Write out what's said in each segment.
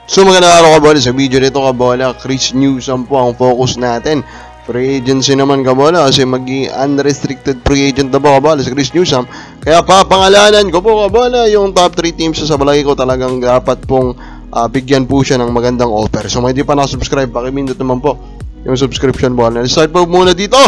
So magandang araw kabola, sa video nito kabola, Chris Newsome po ang focus natin. Free agency naman kabola kasi maging unrestricted free agent na po kabola sa Chris Newsome. Kaya papangalanan ko po kabola yung top 3 teams sa balay ko, talagang dapat pong bigyan po siya ng magandang offer. So may di pa nakasubscribe, pakipindot naman po yung subscription bola. Start po muna dito.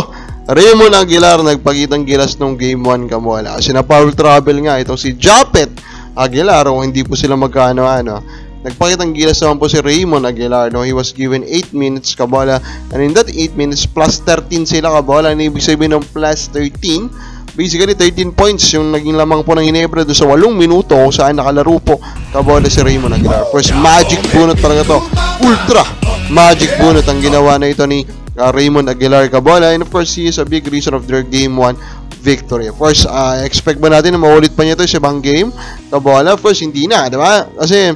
Raymond Aguilar nagpakitang gilas nung game 1 kabola kasi na foul trouble nga itong si Japet Aguilar o hindi po sila magkaano-ano. Nagpakitang gilas naman po si Raymond Aguilar. No? He was given 8 minutes kabola. And in that 8 minutes, plus 13 sila kabola. Ano ibig sabihin ng plus 13? Basically, 13 points yung naging lamang po ng Ginebra doon sa 8 minuto kung saan nakalaro po kabola si Raymond Aguilar. First, magic bunot talaga to. Ultra magic bunot ang ginawa na ito ni Raymond Aguilar kabola. And of course, he is a big reason of their game 1 victory. Of course, expect ba natin na maulit pa niya ito sa ibang game kabola? Of course, hindi na, diba? Kasi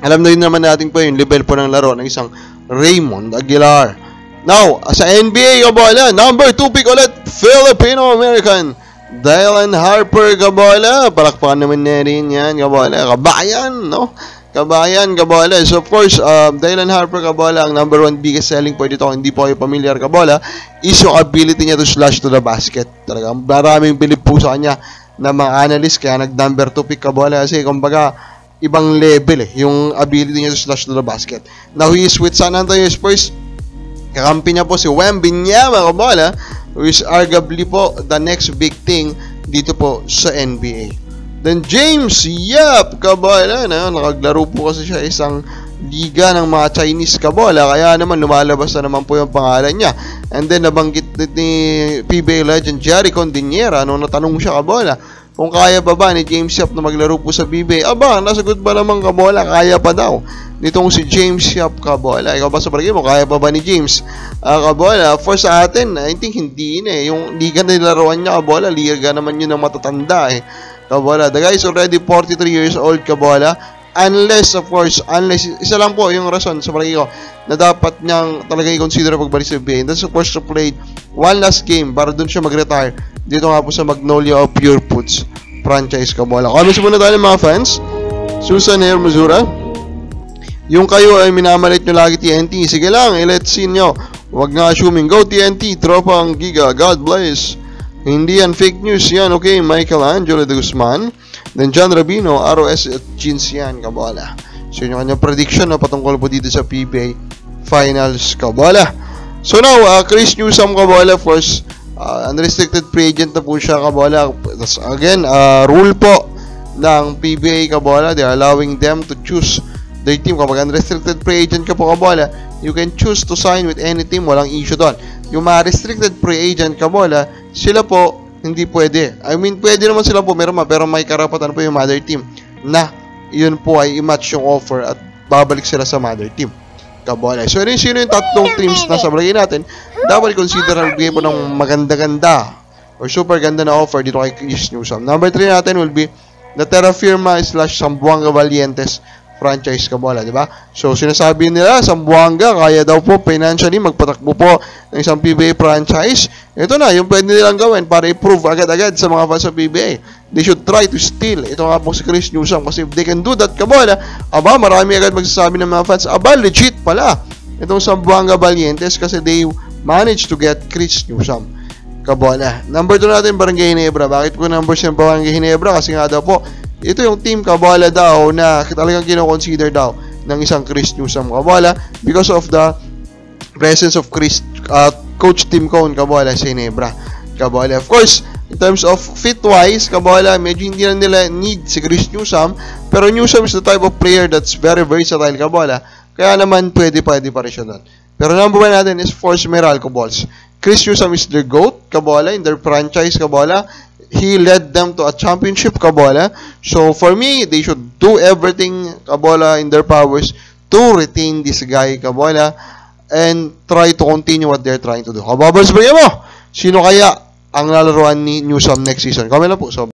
alam na rin naman natin po yung level po ng laro ng isang Raymond Aguilar. Now, sa NBA kabola, number 2 pick ulit, Filipino-American Dylan Harper kabola. Palakpakan naman na rin yan kabola. Kabayan, no? Kabayan kabola. So of course, Dylan Harper kabola, ang number 1 biggest selling point dito, hindi po kayo familiar kabola, is yung ability niya to slash to the basket. Talagang maraming bilib po sa kanya na mga analyst, kaya nag number 2 pick kabola kasi kumbaga ibang level yung ability niya to slash to the basket. Now he is with San Antonio Spurs. Kakampi niya po si Wembanyama kabola, who is arguably po the next big thing dito po sa NBA. Then James Yap kabola, nakaglaro po kasi siya isang liga ng mga Chinese kabola, kaya naman lumalabas na naman po yung pangalan niya. And then nabanggit ni PBA legend Jerry Condinera nung natanong siya kabola kung kaya pa ba ni James Yap na maglaro po sa PBA. Aba, nasagot ba naman kabola, kaya pa daw nitong si James Yap kabola. Ikaw ba sa palagay mo, kaya pa ba ni James kabola? For sa atin, I think hindi na yung liga na nilaruan niya kabola, liga naman yun ng matatanda kabola. The guy is already 43 years old kabola. Unless, of course, isa lang po yung rason sa palagay ko na dapat niyang talaga i-consider pagbalik sa PBA. And that's of course to play one last game para dun siya mag-retire dito nga po sa Magnolia of Pure Foods franchise kabola. Comments muna tayo mga fans. Susan Hermosura, yung kayo ay minamalit nyo lagi TNT, sige lang, let's see nyo, wag nga assuming. Go TNT, tropang giga, God bless. Hindi yan fake news yan, okay. Michelangelo de Guzman, then John Rabino, ROS at Jeans yan kabola. So yun yung kanyang prediction patungkol po dito sa PBA Finals kabola. So now, Chris Newsome kabola, first unrestricted free agent na po siya kabola. Again, rule po ng PBA kabola, they're allowing them to choose their team. Kapag unrestricted free agent ka po kabola, you can choose to sign with any team, walang issue doon. Yung mga restricted free agent kabola, sila po hindi pwede. I mean, pwede naman sila po, pero may karapatan po yung mother team na yun po ay i-match yung offer at babalik sila sa mother team kabola. So yun, sino yung tatlong teams na sa balay natin dapat i-consider na bigay po ng maganda-ganda or super ganda na offer dito kay Chris Newsome. Number 3 natin will be the Terra Firma / Zamboanga Valientes franchise kabola, di ba? So sinasabi nila Zamboanga kaya daw po financially magpatakbo po ng isang PBA franchise. Ito na yung pwede nilang gawin para i-prove agad-agad sa mga fans sa PBA. They should try to steal. Ito nga po si Chris Newsome, kasi if they can do that kabola, aba, marami agad magsasabi ng mga fans, aba, legit pala itong Zamboanga Valientes kasi they managed to get Chris Newsome kabola. Number 2 natin, Barangay Ginebra. Bakit po number 7 Barangay Ginebra? Kasi nga daw po ito yung team kabola daw na talagang kino-consider daw ng isang Chris Newsome kabola because of the presence of Coach Tim Cone kabola sa Ginebra kabola. Of course, in terms of fit-wise kabola, medyo hindi na nila need si Chris Newsome, pero Newsome is the type of player that's very versatile kabola, kaya naman pwede pa rin siya doon. Pero number 1 natin is Force Meralco Balls. Chris Newsome is their GOAT kabola in their franchise kabola. He led them to a championship kabola. So for me, they should do everything kabola in their powers to retain this guy kabola and try to continue what they're trying to do. Kababals ba mo? Sino kaya ang lalaruan ni Newsome next season? Comment lang po. So